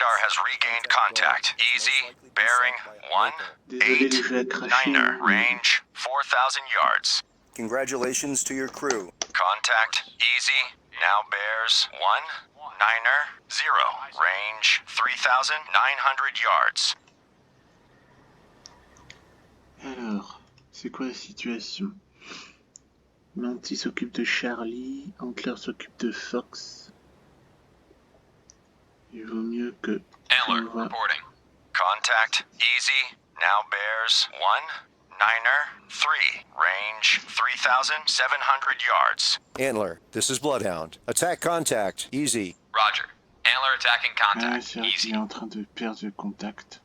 radar has regained contact. Easy, bearing 1-8-9er, range 4,000 yards. Congratulations to your crew. Contact, easy, now bears 1-9er-0, range 3,900 yards. Alors, c'est quoi la situation? Manti s'occupe de Charlie, Anclair s'occupe de Fox. Il vaut mieux que... Antler reporting. Contact, easy, now bears 1-9er-3, range 3,700 yards. Antler, this is Bloodhound. Attack contact, easy. Roger. Antler attacking Ah, contact, c'est vrai qu'il easy. est en train de perdre le contact.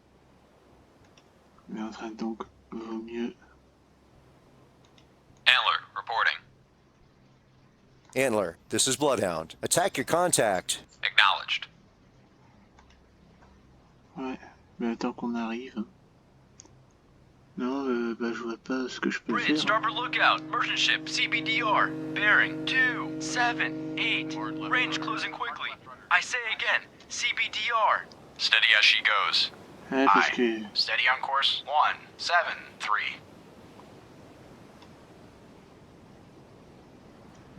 Il est en train donc, vaut mieux... Antler reporting. Antler, this is Bloodhound. Attack your contact. Acknowledged. Ouais, mais attends qu'on arrive. Hein. Non, bah je vois pas ce que je peux Bridge, faire. starboard lookout, merchant ship, CBDR, bearing 278, range closing quickly. I say again, CBDR. Steady as she goes. Ouais, parce que... Steady on course 173.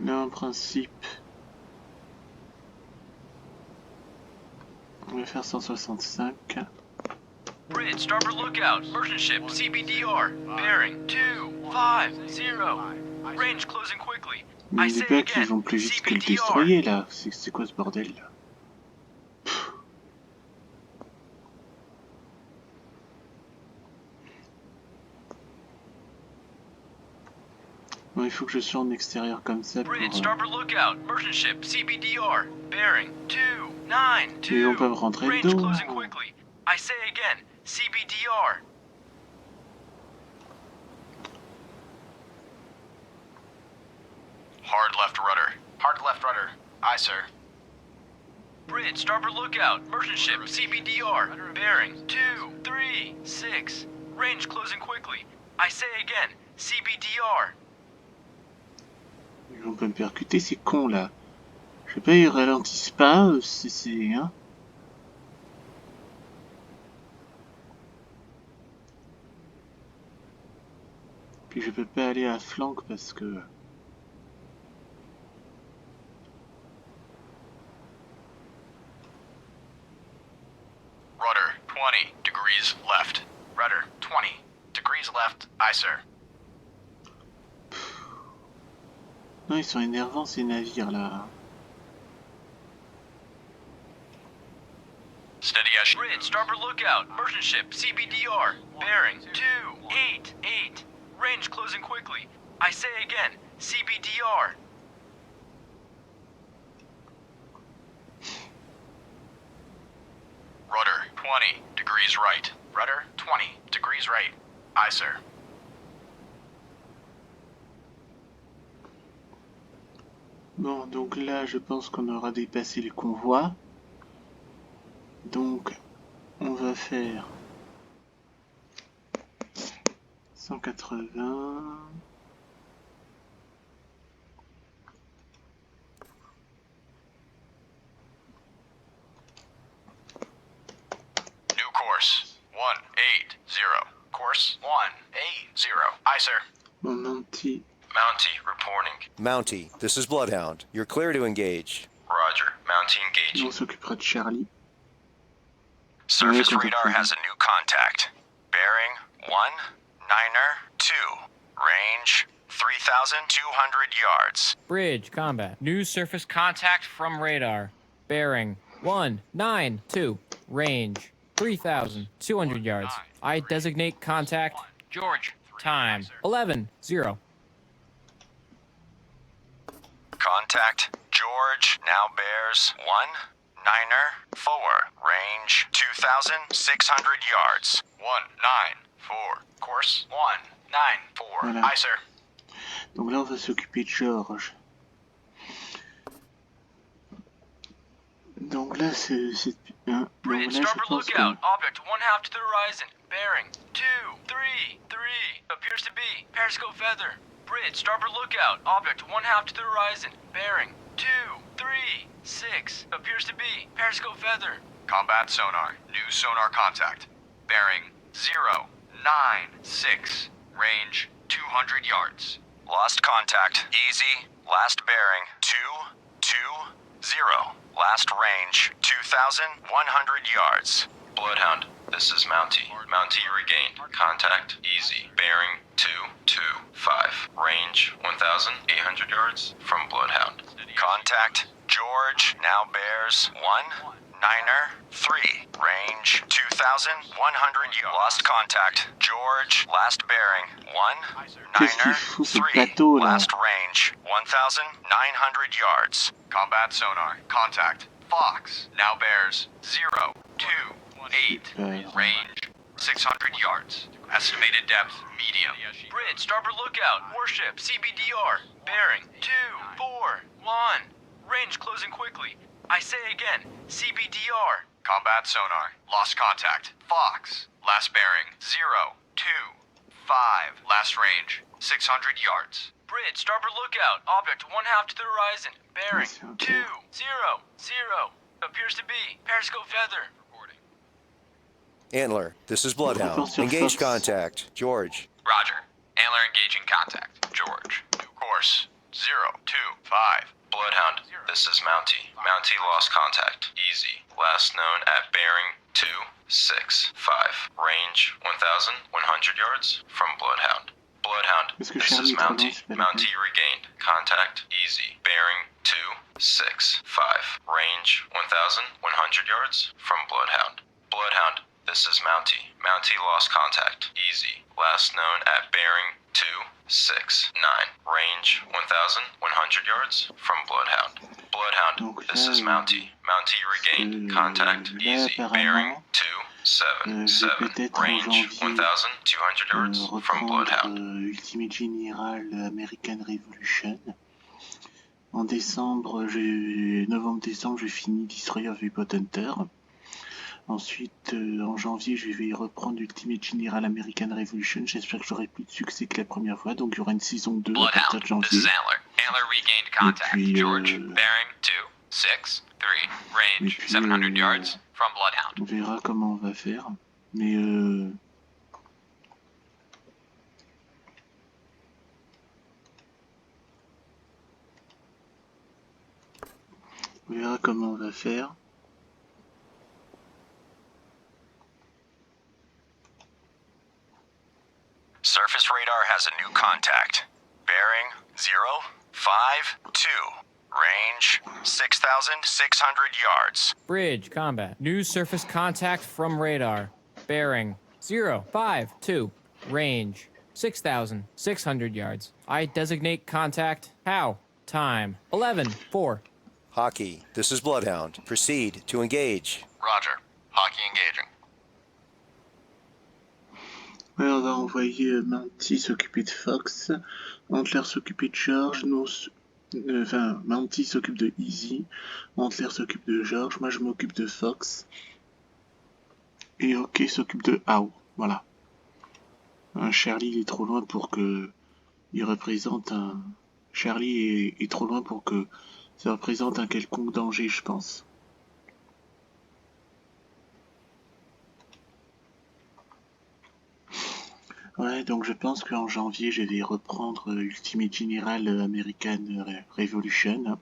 Là, en principe... On va faire 165. Bridge, starboard lookout, merchant ship, CBDR, bearing 250, range closing quickly. Mais I les say bacs, ils again, vont plus vite que le CBDR. destroyer, là. C'est quoi ce bordel, là? Bon, il faut que je sois en extérieur comme ça pour... Bridge, starboard lookout, merchant ship, CBDR, bearing 292. Et on peut rentrer Range dedans. closing quickly. I say again, CBDR. Hard left rudder. Hard left rudder. Aye, sir. Bridge, starboard lookout, merchant ship, CBDR, bearing 236. Range closing quickly. I say again, CBDR. Ils vont pas me percuter, c'est con, là. Je sais pas, ils ralentissent pas, c'est... Hein. Puis je peux pas aller à flanc parce que... Rudder, 20 degrees left. Rudder, 20 degrees left. Aye, sir. Non, ils sont énervants, ces navires, là. Steady as Bridge, starboard lookout, merchant ship, CBDR, bearing 288. Range closing quickly. I say again, CBDR. Rudder, 20 degrees right. Rudder, 20 degrees right. Aye, sir. Bon, donc là, je pense qu'on aura dépassé les convois. Donc, on va faire 180. New course, 180. Course, 180. Aye, sir. Bon, Manti. Mountie reporting. Mountie, this is Bloodhound. You're clear to engage. Roger. Mountie engaging. On s'occupera de Charlie. Surface Ouais, radar has a new contact. Bearing 1-9er-2. Range 3,200 yards. Bridge, combat. New surface contact from radar. Bearing 192. Range 3,200 yards. I designate contact. George. Time 11:0. Contact George now bears 1-9er-4. Range 2,600 yards. 194. Course 194. Voilà. Aye, sir. Donc là, on va s'occuper de George. Donc là, c'est... Hein, donc Bridge, là, je starboard pense lookout. que... Object 1/2 to the horizon. Bearing 233. Appears to be periscope feather. Bridge, starboard lookout. Object 1/2 to the horizon. Bearing 236. Appears to be periscope feather. Combat sonar. New sonar contact. Bearing 096. Range 200 yards. Lost contact. Easy. Last bearing 220. Last range 2,100 yards. Bloodhound, this is Mountie. Mountie regained. Contact easy. Bearing 225. Range 1,800 yards from Bloodhound. Contact George now bears 193. Range 2,100 yards. Lost contact George. Last bearing Qu'est-ce qu'il fout ce 193. plateau là? Last range 1,900 yards. Combat sonar. Contact Fox now bears 028. Range 600 yards. Estimated depth medium. Bridge starboard lookout. Warship CBDR. Bearing 241. Range closing quickly. I say again, CBDR. Combat sonar. Lost contact. Fox. Last bearing 025. Last range 600 yards. Bridge starboard lookout. Object 1/2 to the horizon. Bearing 200. Appears to be Periscope feather. Reporting. Antler, this is Bloodhound. Engage contact. George. Roger. Antler engaging contact. George. New course 025. Bloodhound, this is Mountie. Mountie lost contact. Easy. Last known at bearing 265. Range 1,100 yards from Bloodhound. Bloodhound, Est-ce que this Charlie is est trop Mountie. long, c'est pas la Mountie regained. Contact easy. Bearing 265. Range 1,100 yards from Bloodhound. Bloodhound, this is Mountie. Mountie lost contact. Easy. Last known at bearing 269. Range 1,100 yards from Bloodhound. Bloodhound, Donc this là, is Mountie. Mountie regained. Contact là, easy. Bearing apparemment, 277. peut-être en Range janvier 1,200 yards from reprendre Bloodhound. Ultimate General American Revolution. En décembre, novembre-décembre, j'ai fini Destroyer of the Hunter. Ensuite, en janvier, je vais reprendre Ultimate General American Revolution. J'espère que j'aurai plus de succès que la première fois. Donc, il y aura une saison 2 à partir de Bloodhound, this janvier. is Antler. Antler regained contact. puis, George, bearing 263. Range puis, 700 yards from Bloodhound. On verra comment on va faire. Mais on verra comment on va faire. Surface radar has a new contact. Bearing 052. Range 6,600 yards. Bridge combat. New surface contact from radar. Bearing 052. Range 6,600 yards. I designate contact. How? Time 11:04. Hockey, this is Bloodhound. Proceed to engage. Roger. Hockey engaging. Ouais, on va envoyer Mountie s'occuper de Fox, Antler s'occuper de George, Mountie s'occupe de Easy, Antler s'occupe de George, moi je m'occupe de Fox, et OK s'occupe de How, voilà. Charlie il est trop loin pour que il représente un... Charlie est trop loin pour que ça représente un quelconque danger, je pense. Ouais, donc je pense qu'en janvier, je vais reprendre Ultimate General American Revolution.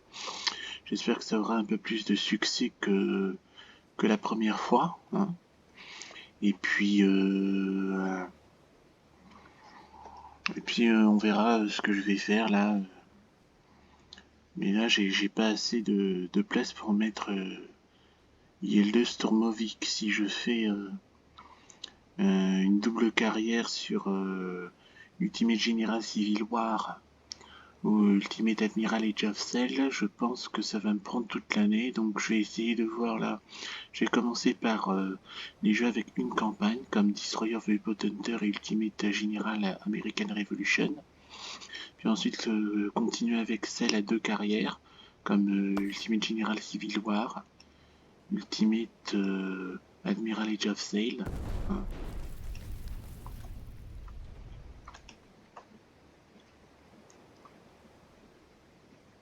J'espère que ça aura un peu plus de succès que la première fois. Hein. Et puis, on verra ce que je vais faire là. Mais là, j'ai pas assez de place pour mettre Yelde Stormovic. Si je fais une double carrière sur Ultimate General Civil War ou Ultimate Admiral Age of Seuls, je pense que ça va me prendre toute l'année, donc je vais essayer de voir là. Je vais commencer par les jeux avec une campagne comme Destroyer of the Hunter et Ultimate General American Revolution, puis ensuite continuer avec celles à 2 carrières comme Ultimate General Civil War, Ultimate Admiral Age of Sale. Hein.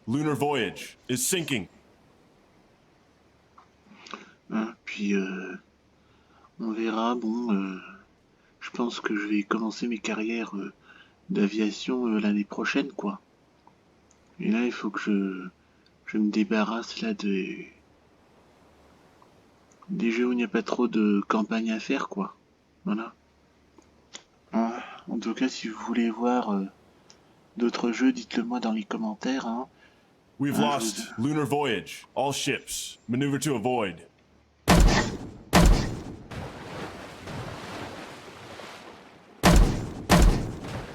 Lunar voyage is sinking. puis on verra. Bon, je pense que je vais commencer mes carrières d'aviation l'année prochaine, quoi. Et là, il faut que je me débarrasse là des jeux où il n'y a pas trop de campagne à faire, quoi. Voilà. Ah, en tout cas, si vous voulez voir d'autres jeux, dites-le moi dans les commentaires. Hein. We've lost lunar voyage. All ships. Maneuver to avoid.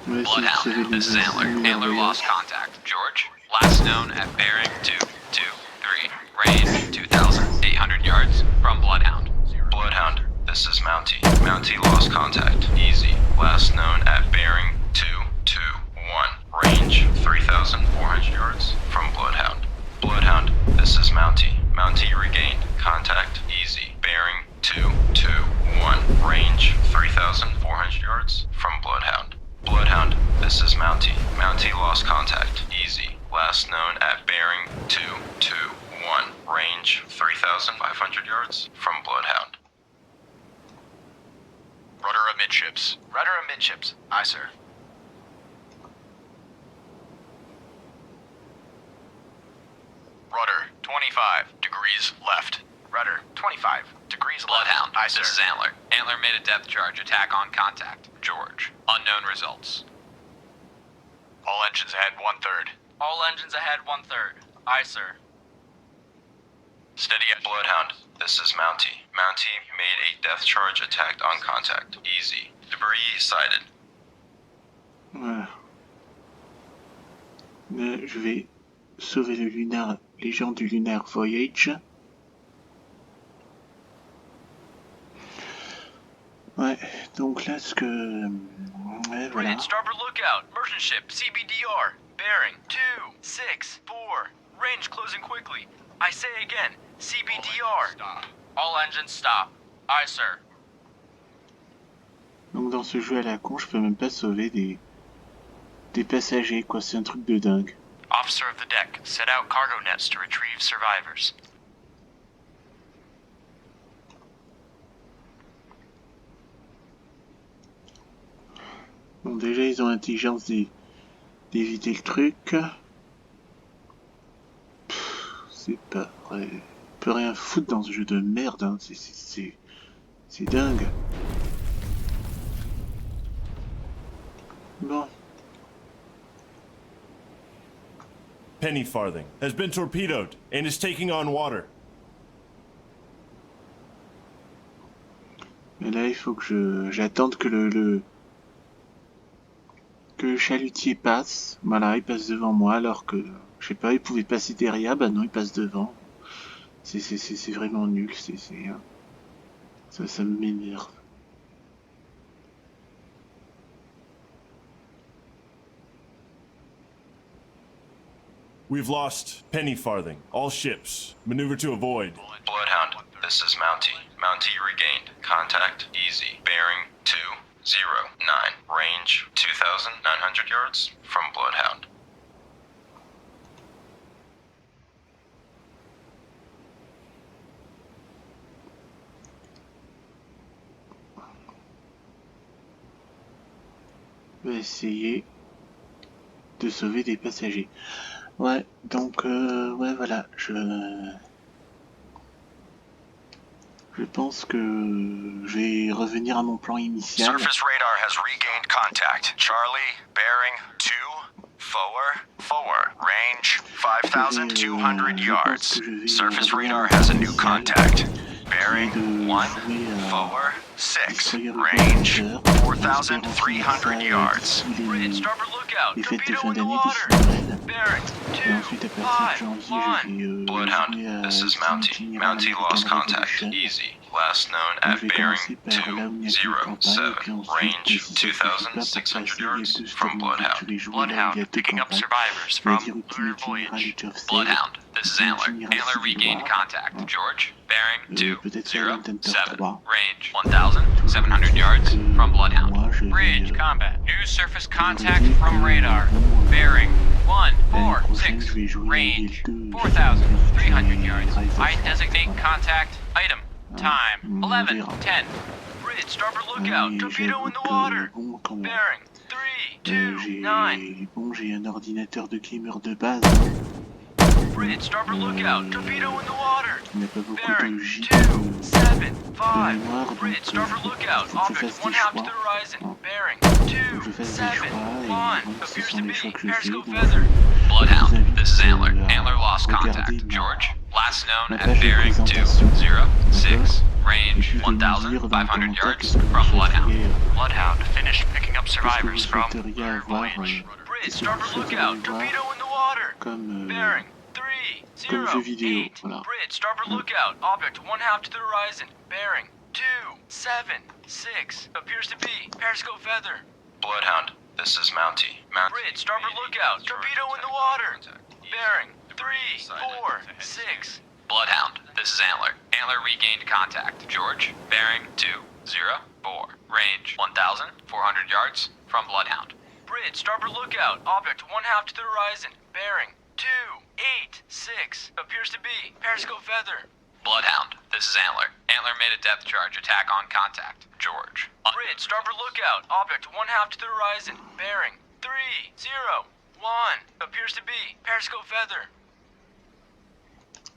Ouais, si vous savez Bloodhound, les this is Antler. lunar Antler voyages. lost contact. George, last known at bearing 223, range 2,800 yards from Bloodhound. Bloodhound, this is Mountie. Mountie lost contact. Easy. Last known at bearing 221, range 3,400 yards from Bloodhound. Bloodhound, this is Mountie. Mountie regained contact. Easy. Bearing 221, range 3,400 yards from Bloodhound. Bloodhound, this is Mountie. Mountie lost contact. Easy. Last known at bearing 221, range 3,500 yards from Bloodhound. Rudder amidships. Rudder amidships. Aye, sir. Rudder, 25 degrees left. Rudder, 25 degrees Bloodhound, left. Aye, sir. this is Antler. Antler made a depth charge attack on contact. George, unknown results. All engines ahead, 1/3. All engines ahead, 1/3. Aye, sir. Steady at Bloodhound. This is Mountie. Mountie made a depth charge attack on contact. Easy. Debris sighted. Voilà. Là, je vais sauver les gens du Lunar Voyage. Ouais, donc là, ce que... Ouais, voilà. Bridge, starboard lookout. Merchant ship, CBDR. Bearing 264. Range closing quickly. I say again, CBDR. All engines stop. Aye, sir. Donc dans ce jeu à la con, je peux même pas sauver des passagers, quoi. C'est un truc de dingue. Officer of the deck, set out cargo nets to retrieve survivors. Bon, déjà, ils ont l'intelligence d'éviter le truc. C'est pas vrai. On peut rien foutre dans ce jeu de merde, hein. C'est dingue. Bon. Penny farthing has been torpedoed and is taking on water. Et là, il faut que j'attende que le chalutier passe. Voilà, il passe devant moi, alors que, je sais pas, il pouvait passer derrière. Bah non, il passe devant. C'est vraiment nul. Ça m'énerve. We've lost penny farthing. All ships. Maneuver to avoid. Bloodhound, this is Mountie. Mountie regained. Contact easy. Bearing 209. Range 2,900 yards from Bloodhound. On va essayer de sauver des passagers. Ouais, donc, ouais, voilà, je pense que je vais revenir à mon plan initial. Surface radar has regained contact. Charlie, bearing 244. Range 5,200 yards. Surface radar has a new contact. Bearing 146. Range 4,300 yards. Bridge, starboard lookout. Les fêtes de Torpedo fin in the d'année water. d'ici Noël. Bearing Et ensuite, à partir de janvier, je vais Bloodhound, jouer à this is Team Mountie. General Mountie American lost contact. Revolution. Easy. Last known Donc, at je vais bearing commencer par là où il n'y a plus de campagne, et 207. puis ensuite, Range si ça suffit pas pour 2,600 passer yards les deux from stories, je Bloodhound. vais jouer là où il y a deux picking up campagnes. survivors C'est-à-dire from Ultimate lunar General voyage. Age of Sail, Bloodhound, this is Ultimate Antler. General Antler Civil regained War, contact. George, bearing peut-être Silent Hunter 207. 3. Range 1,700 yards from Bloodhound. Moi, je vais, Bridge, combat. New surface contact from radar. Bearing l'année prochaine, 146. je vais jouer à Range Éviter, 4,300 Rise of yards. I designate Voilà. contact. Item. Time. 11:10. Bridge, starboard lookout. Torpedo in the water. Bon, comment... Bearing 3, 2, 9. j'ai un ordinateur de gamer de base. Hein. Bridge, starboard lookout. Torpedo in the water. Il n'y a pas beaucoup Bearing de 2, J 7, de 5. mémoire, donc Bridge, starboard lookout. faut que je Object fasse 1 des half to choix. the horizon. Hein. Bearing Faut 2, que je fasse 7, des choix, et 1. donc ce Appears sont to des choix be que je fais. periscope Donc, feather. Bloodhound, this is Antler. à Antler lost contact. regarder George, last known ma at page de bearing présentation. 206. Et Range puis je vais me 1,500 dire dans les commentaires yards qu'est-ce que from vous Bloodhound. souhaiteriez, Bloodhound finished picking up qu'est-ce que vous survivors from souhaiteriez your avoir, voyage. Bridge, qu'est-ce que starboard vous souhaiteriez lookout. Torpedo voir in the water. comme Bearing 3, comme 0, jeu vidéo, 8. voilà. Bridge, starboard lookout. Object 1 half to the horizon. Bearing 2, 7, 6. Appears to be periscope feather. Bloodhound, this is Mountie. Bridge, starboard lookout. Torpedo in the water. Bearing 3, 4, 6. Bloodhound, this is Antler. Antler regained contact. George, bearing 204. Range 1,400 yards from Bloodhound. Bridge, starboard lookout. Object 1 half to the horizon. Bearing 2, 8, 6. Appears to be periscope feather. Bloodhound, this is Antler. Antler made a depth charge attack on contact. George. Bridge, starboard lookout. Object 1 half to the horizon. Bearing 3, 0, 1. Appears to be periscope feather.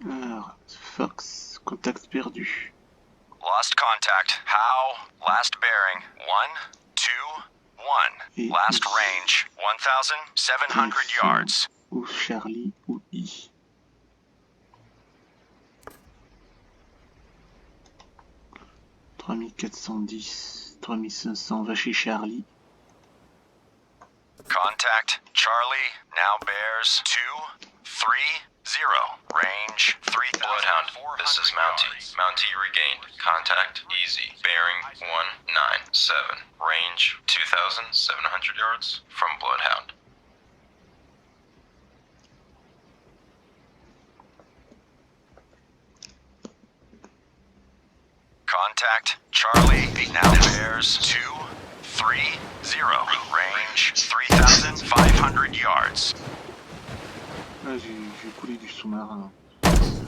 Alors, Fox, contact perdu. Lost contact. How? Last bearing. 1, 2, 1. Et Last I. range. 1,700 yards. Ou Charlie ou I. « 3410, 3500, va chez Charlie. Contact. Charlie now bears 230. Range 3,000. Bloodhound, this is Mountie. Mountie regained contact. Easy. Bearing 197. Range 2,700 yards from Bloodhound. Contact. Charlie now bears 230. Range 3,500 yards. Ah, j'ai coulé du sous-marin.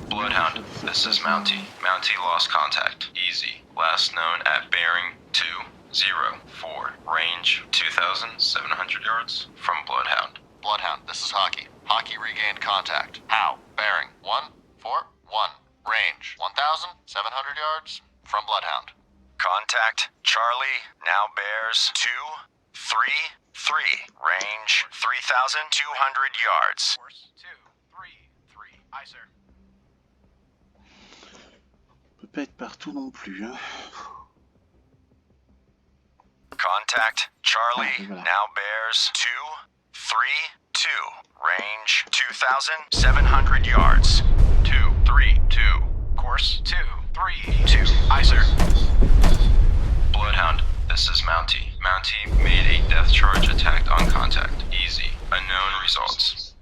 Bloodhound, this is Mountie. Mountie lost contact. Easy. Last known at bearing 204. Range 2,700 yards from Bloodhound. Bloodhound, this is Hockey. Hockey regained contact. How? Bearing 141. Range 1,700 yards from Bloodhound. Contact. Charlie now bears 233. Range 3,200 yards. Course 233. Aye, sir. Peut pas être partout non plus, hein. Contact. Charlie Ah, voilà. now bears 232. Range 2,700 yards. 232. Course 232. Aye, sir. Bloodhound, this is Mountie. Mountie made a depth charge attack on contact. Easy. Unknown results.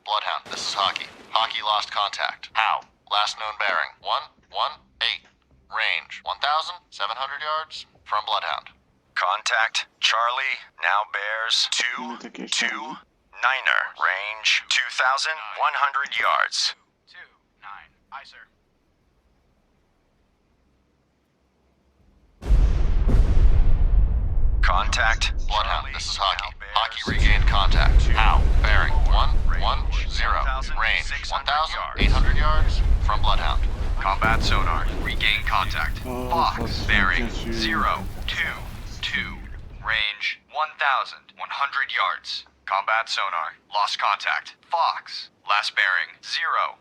Bloodhound, this is Hockey. Hockey lost contact. How? Last known bearing 118. Range 1,700 yards from Bloodhound. Contact. Charlie now bears 229. Range 2,100 yards. 29. Aye, sir. Contact. Bloodhound, this is Hockey. Hockey regained contact. How? Bearing 110. Range 1,800 yards from Bloodhound. Combat sonar. Regain contact. Oh, Fox. Fox, Bearing bien sûr. 022. Range 1,100 yards. Combat sonar. Lost contact. Fox. Last bearing 022.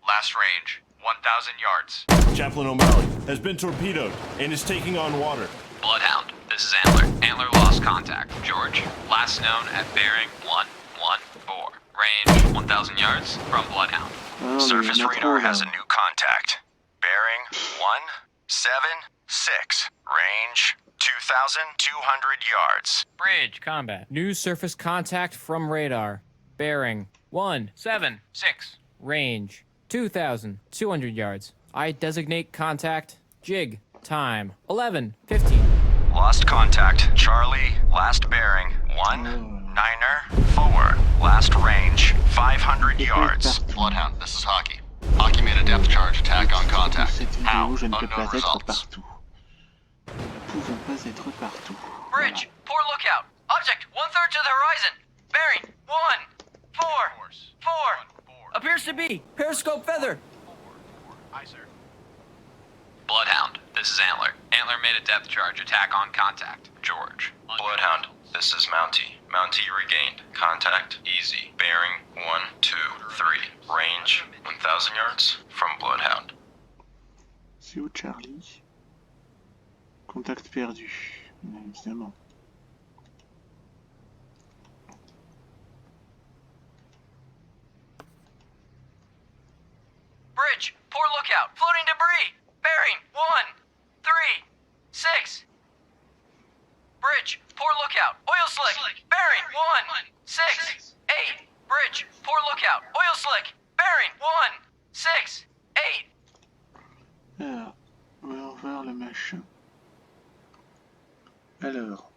Last range 1,000 yards. Chaplain O'Malley has been torpedoed and is taking on water. Bloodhound, this is Antler. Antler lost contact. George, last known at bearing 114. Range 1,000 yards from Bloodhound. Ah, Surface mais il y en a radar trop, has là. a new contact. Bearing 176. Range 2,200 yards. Bridge combat. New surface contact from radar. Bearing 176. Range 2,200 yards. I designate contact. Jig. Time 11:15. Lost contact. Charlie, last bearing 1 Niner, forward. Last range, 500 yards. Bloodhound, this is Hockey. Hockey made a depth charge attack on contact. Cette How? vidéo, je ne peux Unknown pas être results. partout. Nous ne pouvons pas être partout. Bridge, poor lookout. Object 1/3 to the horizon. Bearing 1-4-4. Appears to be periscope feather. Aye, sir. Bloodhound, this is Antler. Antler made a depth charge attack on contact. George. Bloodhound, this is Mountie. Mountie regained. Contact easy. Bearing 1-2-3. Range 1,000 yards from Bloodhound. C'est où Charlie? Contact perdu, évidemment. Bridge, poor lookout. Floating debris. Bearing 1-3-6. Bridge, poor lookout. Oil slick. Bearing 1-6-8. Bridge, poor lookout. Oil slick. Bearing 1-6-8. Alors, voyons voir le machin. Alors,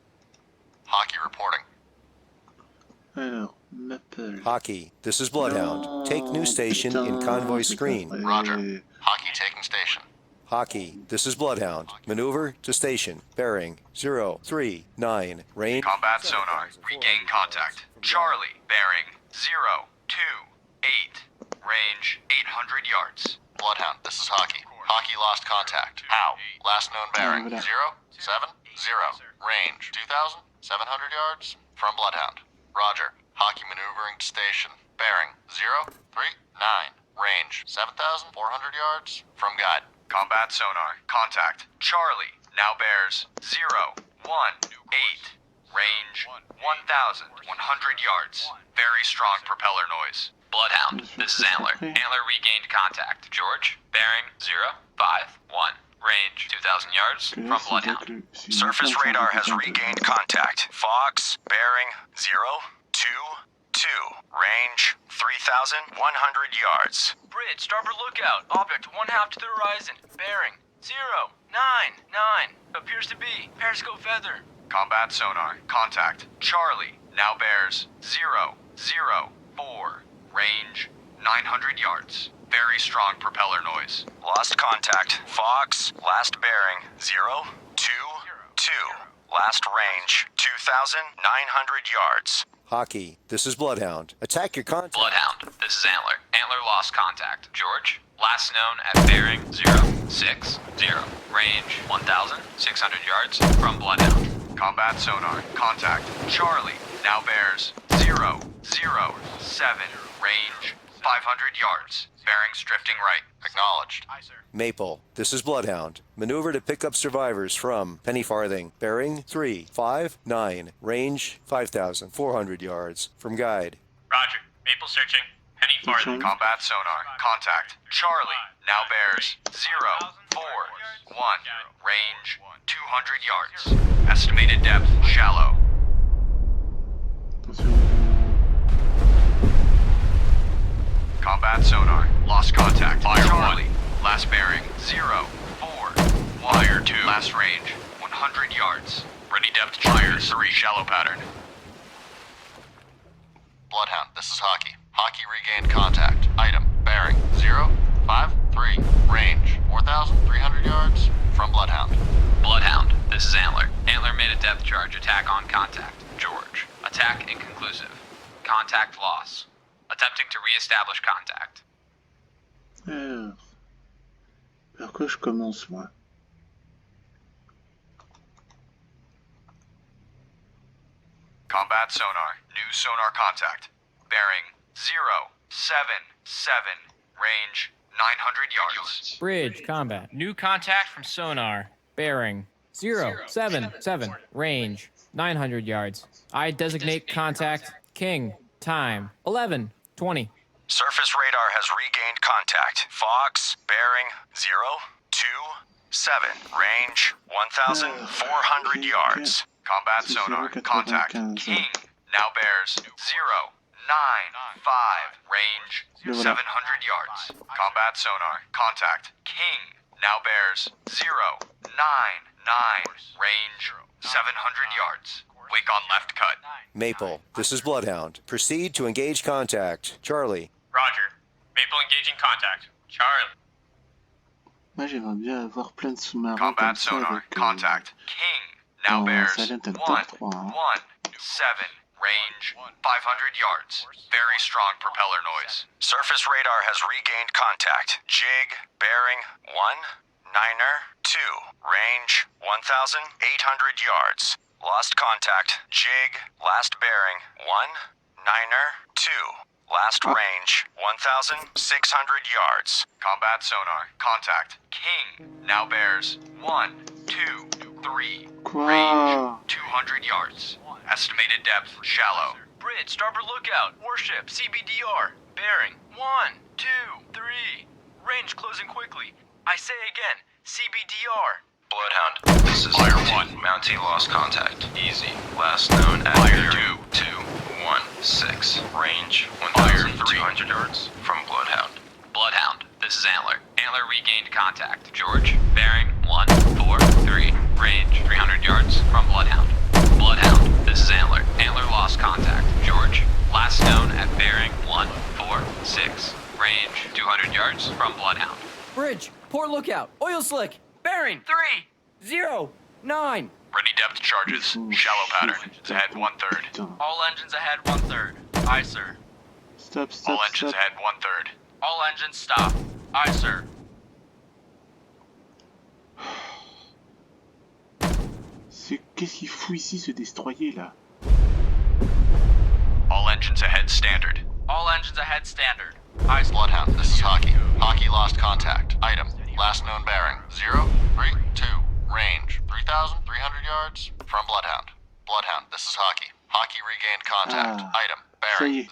Maple. Hockey, this is Bloodhound. Take new station in convoy screen. Roger. Hockey taking station. Hockey, this is Bloodhound. Maneuver to station. Bearing 039. Range. Combat sonar. Regain contact. Charlie. Bearing 028. Range 800 yards. Bloodhound, this is Hockey. Hockey lost contact. How? Last known bearing. Voilà. 070. Range 2,700 yards from Bloodhound. Roger. Hockey maneuvering to station. Bearing 039. Range 7,400 yards from guide. Combat sonar. Contact. Charlie. Now bears 018. Range 1,100 yards. Very strong propeller noise. Bloodhound. This is Antler. Antler regained contact. George. Bearing 051. Range 2,000 yards Que là, from c'est Bloodhound. donc c'est une Surface planche radar has intelligente. regained contact. Fox, bearing 022. Range 3,100 yards. Bridge, starboard lookout. Object 1/2 to the horizon. Bearing 099. Appears to be periscope feather. Combat sonar. Contact. Charlie. Now bears 004. Range 900 yards. Very strong propeller noise. Lost contact. Fox, last bearing 022. Last range 2,900 yards. Hockey, this is Bloodhound. Attack your contact. Bloodhound. This is Antler. Antler lost contact. George. Last known at bearing 060. Range 1,600 yards from Bloodhound. Combat sonar. Contact. Charlie. Now bears 007. Range 500 yards. Bearings drifting right. Acknowledged. Aye, sir. Maple, this is Bloodhound. Maneuver to pick up survivors from Penny Farthing. Bearing 359. Range 5,400 yards from guide. Roger. Maple searching. Penny farthing. Combat sonar. Contact. Charlie. Now bears 041. Range 200 yards. Estimated depth shallow. Attention. Combat sonar. Lost contact. Fire Charlie. Last bearing 04. Wire 2. Last range 100 yards. Ready depth fire 3. Shallow pattern. Bloodhound, this is Hockey. Hockey regained contact. Item, bearing 053. Range 4,300 yards from Bloodhound. Bloodhound. This is Antler. Antler made a depth charge attack on contact. George. Attack inconclusive. Contact loss. Attempting to re-establish contact. Alors, par quoi je commence, moi? Combat sonar. New sonar contact. Bearing 077. Range 900 yards. Bridge combat. New contact from sonar. Bearing 077. Range 900 yards. I designate contact King. Time 11:20. Surface radar has regained contact. Fox, bearing 027. Range 1,400 yards. Combat sonar. Contact. King. Now bears 095. Range 700 yards. Combat sonar. Contact. King. Now bears 099. Range 700 yards. Wake on left cut. Maple, this is Bloodhound. Proceed to engage contact. Charlie. Roger. Maple engaging contact. Charlie. Moi, j'aimerais bien avoir plein de sous-marins Combat comme ça sonar. avec... Contact. King. Now Oh, bears Silent Hunter 1, 3, hein. 7. Range 500 yards. Very strong propeller noise. Surface radar has regained contact. Jig, bearing 1, 9er, 2. Range 1,800 yards. Lost contact. Jig, last bearing 1, 9er, 2. Last range 1,600 yards. Combat sonar. Contact. King. Now bears 1, 2, 3. Quoi? Range 200 yards. Estimated depth shallow. Bridge, starboard lookout. Warship, CBDR. Bearing 1, 2, 3. Range closing quickly. I say again, CBDR. Bloodhound, this is Fire Mountie. 1. Mountie lost contact. Easy. Last known at Fire bearing 2. 216. Range Fire 1,200 yards from Bloodhound. Bloodhound, this is Antler. Antler regained contact. George, bearing 1, 4, 3. Range 300 yards from Bloodhound. Bloodhound, this is Antler. Antler lost contact. George, last known at bearing 1, 4, 6. Range 200 yards from Bloodhound. Bridge, port lookout, oil slick, bearing 3, 0, 9. Ready depth charges. Shallow pattern. Engines ahead 1/3. Putain. All engines ahead 1/3. Aye, sir. Stop, All stop, engines stop. ahead 1/3. All engines stop. Aye, sir. Qu'est-ce qu'il fout ici, ce destroyer, là? All engines ahead standard. All engines ahead standard. Aye, sir. Bloodhound, this is Hockey. Hockey lost contact. Item, last known bearing 032. Range 3,300 yards from Bloodhound. Bloodhound, this is Hockey. Hockey regained contact. Ah, Item, ça bearing y est.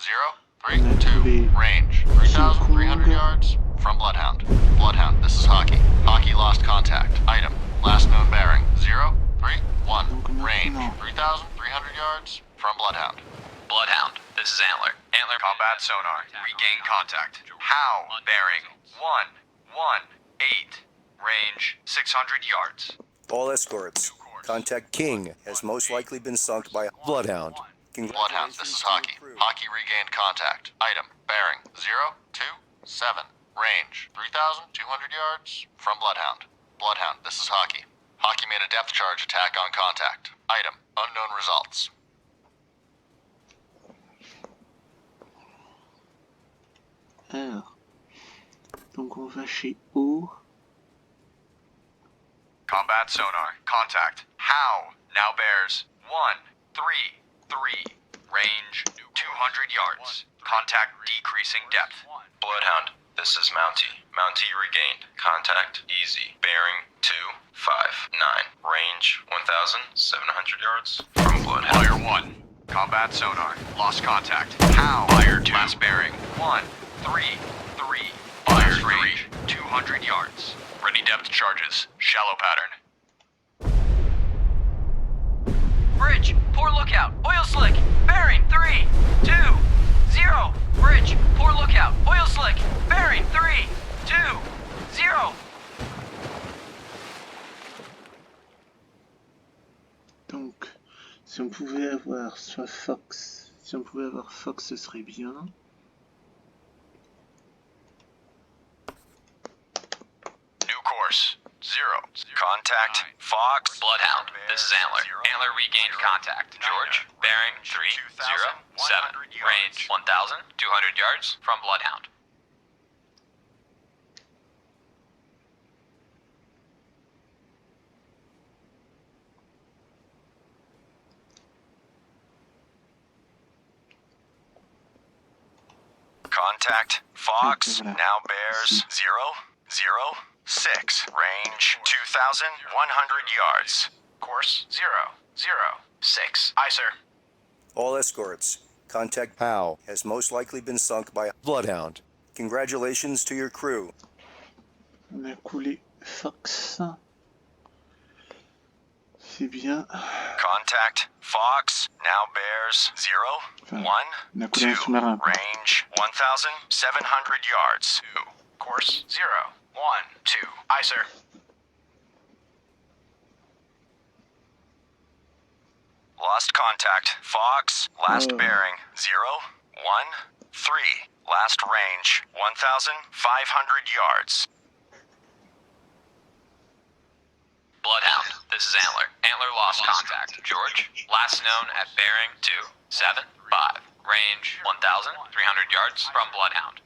032. Range 3,300 yards from Bloodhound. Bloodhound, this is Hockey. Hockey lost contact. Item, last known bearing 031. Range 3,300 yards from Bloodhound. Bloodhound, this is Antler. Antler combat sonar. Regain contact. How? Bearing 1, 1, 8. Range 600 yards. All escorts. Contact King has most likely been sunk by Bloodhound. Bloodhound, this is Hockey. Hockey regained contact. Item, bearing 027. Range 3,200 yards from Bloodhound. Bloodhound, this is Hockey. Hockey made a depth charge attack on contact. Item, unknown results. Alors, donc on va chez O. Combat sonar. Contact. How? Now bears 1, 3, 3. Range 200 yards. Contact decreasing depth. Bloodhound, this is Mountie. Mountie regained. Contact easy. Bearing 259. Range 1,700 yards from Bloodhound. Fire 1. Combat sonar. Lost contact. How? Fire 2. Last bearing 1, 3, 3. Fire range 200 yards. Ready depth charges. Shallow pattern. Bridge, port lookout, oil slick, bearing 3, 2, 0. Bridge, port lookout, oil slick, bearing 3, 2, 0. Donc, si on pouvait avoir soit Fox, si on pouvait avoir Fox, ce serait bien. New course. 0. Contact, Fox. Bloodhound, this is Antler. Antler regained contact. George, bearing 3, 0, 7. Range 1,200 yards from Bloodhound. Contact, Fox. Voilà. Now bears 006. Range 2,100 yards. Course 0, 0, 6. Aye, sir. All escorts. Contact How has most likely been sunk by Bloodhound. Congratulations to your crew. On a coulé Fox. C'est bien. Contact, Fox. Now bears 012. On a coulé un sous-marin. Range 1,700 yards. Course 0, 1, 2. Aye, sir. Lost contact. Fox, last Oh. bearing 013. Last range 1,500 yards. Bloodhound, this is Antler. Antler lost contact. George, last known at bearing 275. Range 1,300 yards from Bloodhound.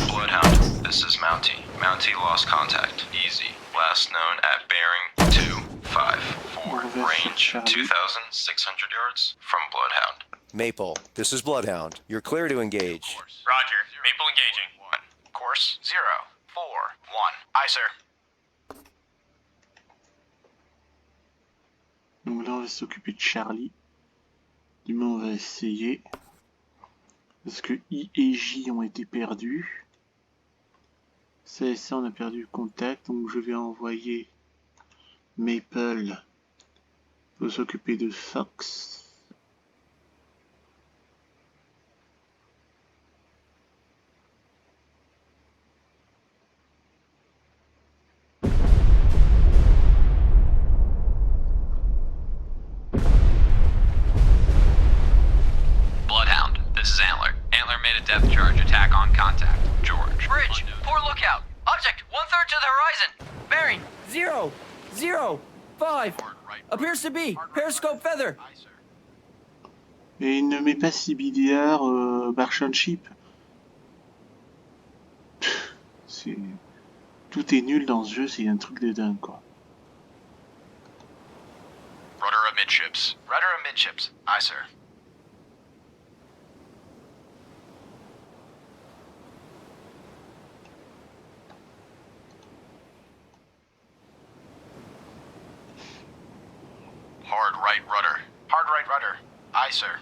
Bloodhound, this is Mountie. Mountie lost contact. Easy. Last known at bearing 254. Range 2,600 yards from Bloodhound. Maple, this is Bloodhound. You're clear to engage. Roger. Maple engaging. Course 041. Aye, sir. Donc là, on va s'occuper de Charlie. Du moins, on va essayer. Parce que I et J ont été perdus. Ça et ça, on a perdu le contact. Donc je vais envoyer Maple pour s'occuper de Fox. Bloodhound, this is Antler. Antler made a depth charge attack on contact. George. Bridge, poor lookout. Object 1/3 to the horizon. Bearing 005. Appears to be periscope feather. Et il ne met pas CBDR Marchand Ship. C'est... Tout est nul dans ce jeu, c'est un truc de dingue quoi. Rudder amidships. Rudder amidships. Aye, sir. Hard right rudder. Hard right rudder. Aye, sir.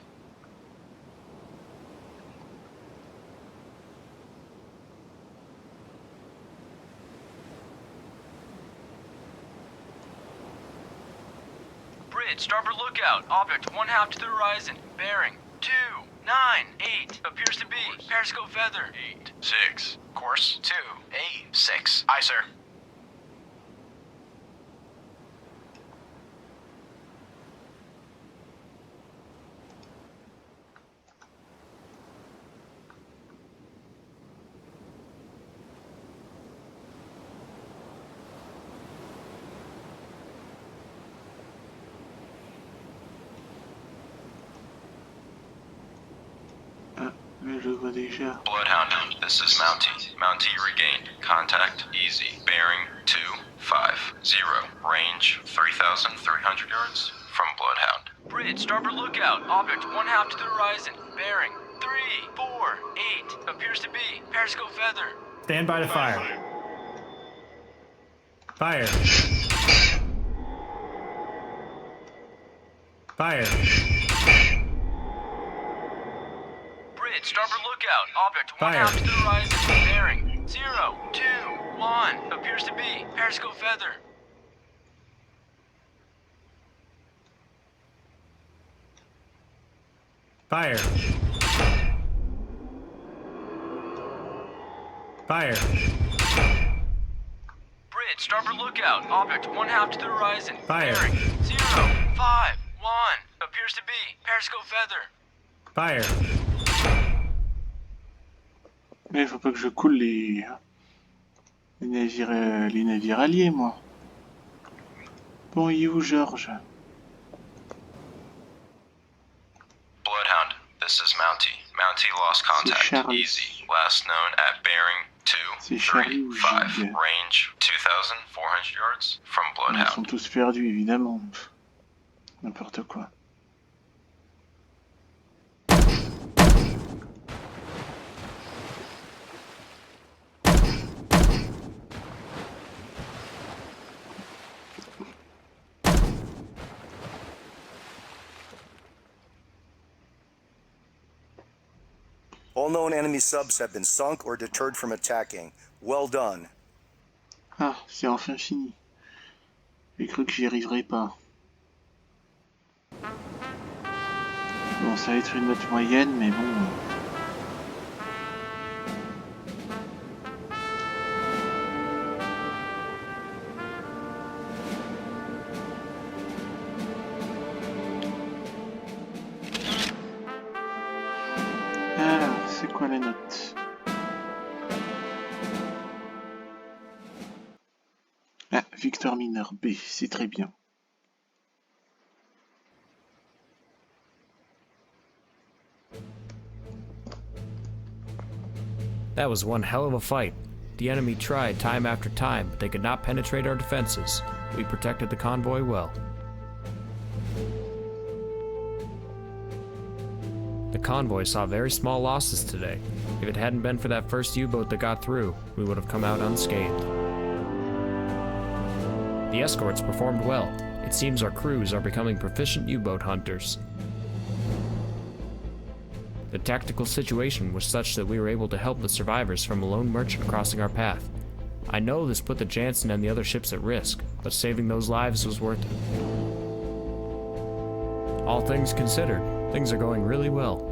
Bridge, starboard lookout. Object 1/2 to the horizon. Bearing 298. Appears to be periscope feather. 86. Course 286. Aye, sir. Là, je vois déjà. Bloodhound, this is Mountie. Mountie regained. Contact easy. Bearing 250. Range 3,300 yards from Bloodhound. Bridge, starboard lookout. Object 1/2 to the horizon. Bearing 348. Appears to be periscope feather. Stand by to fire. Fire. Fire. Bridge, starboard lookout. Object Fire. 1/2 to the horizon. Bearing 021. Appears to be periscope feather. Fire. Fire. Bridge, starboard lookout. Object 1/2 to the horizon. Fire. Bearing 051. Appears to be periscope feather. Fire. Mais il faut pas que je coule les navires alliés, moi. Bon, il est où, George? Bloodhound, this is Mountie. Mountie lost contact. Charlie. Easy. Last known at bearing C'est Charlie ou 235. Gilles? Range 2,400 yards from Ils sont Bloodhound. tous perdus, évidemment. Pff, n'importe quoi. All known enemy subs have been sunk or deterred from attacking. Well done. Ah, c'est enfin fini. J'ai cru que j'y arriverais pas. Bon, ça va être une note moyenne, mais bon... Alors, c'est quoi la note? Ah, Victor mineur B, c'est très bien. That was one hell of a fight. The enemy tried time after time, but they could not penetrate our defenses. We protected the convoy well. The convoy saw very small losses today. If it hadn't been for that first U-boat that got through, we would have come out unscathed. The escorts performed well. It seems our crews are becoming proficient U-boat hunters. The tactical situation was such that we were able to help the survivors from a lone merchant crossing our path. I know this put the Jansen and the other ships at risk, but saving those lives was worth it. All things considered, things are going really well.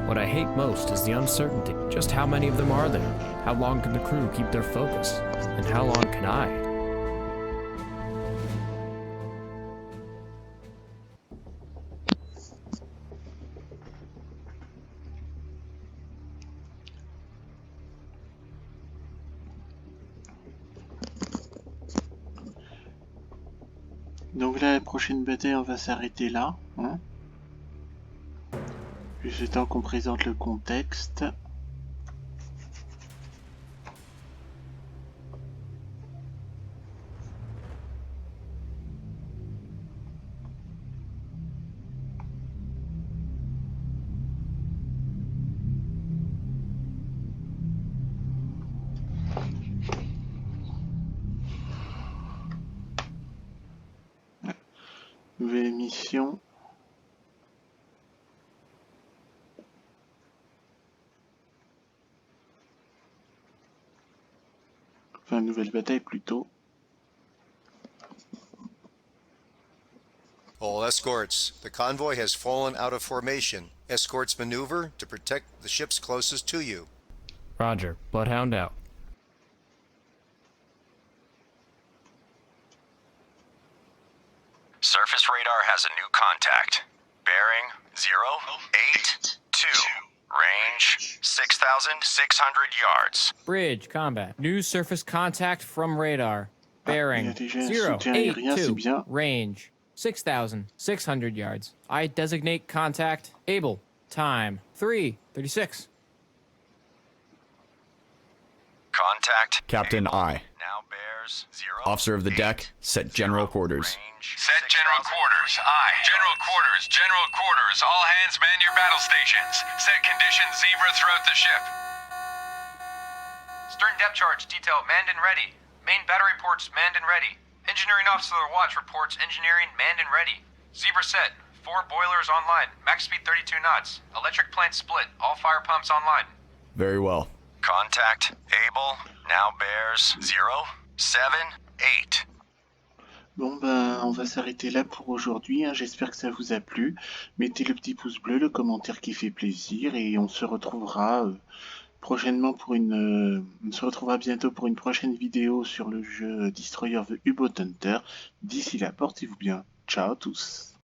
What I hate most is the uncertainty. Just how many of them are there? How long can the crew keep their focus? And how long can I? Donc là, la prochaine bataille, on va s'arrêter là. Hein, juste le temps qu'on présente le contexte. Nouvelle mission. Enfin, nouvelle bataille plutôt. All escorts, the convoy has fallen out of formation. Escorts maneuver to protect the ships closest to you. Roger. Bloodhound out. Surface radar has a new contact. Bearing 082. Range 6,600 yards. Bridge, combat. New surface contact from radar. Bearing il y a déjà un soutien aérien, c'est 082. bien. Range 6,600 yards. I designate contact. Able. Time 3:36. Contact. Captain I. Now bears 0. Officer of the deck, set general quarters. Set general quarters. Aye. General quarters. General quarters. All hands man your battle stations. Set conditions zebra throughout the ship. Stern depth charge detail manned and ready. Main battery ports manned and ready. Engineering officer watch reports engineering manned and ready. Zebra set. 4 boilers online. Max speed 32 knots. Electric plant split. All fire pumps online. Very well. Contact. Able. Now bears 078. Bon ben, on va s'arrêter là pour aujourd'hui. Hein. J'espère que ça vous a plu. Mettez le petit pouce bleu, le commentaire qui fait plaisir, et on se retrouvera prochainement pour on se retrouvera bientôt pour une prochaine vidéo sur le jeu Destroyer the U-Boat Hunter. D'ici là, portez-vous bien. Ciao à tous.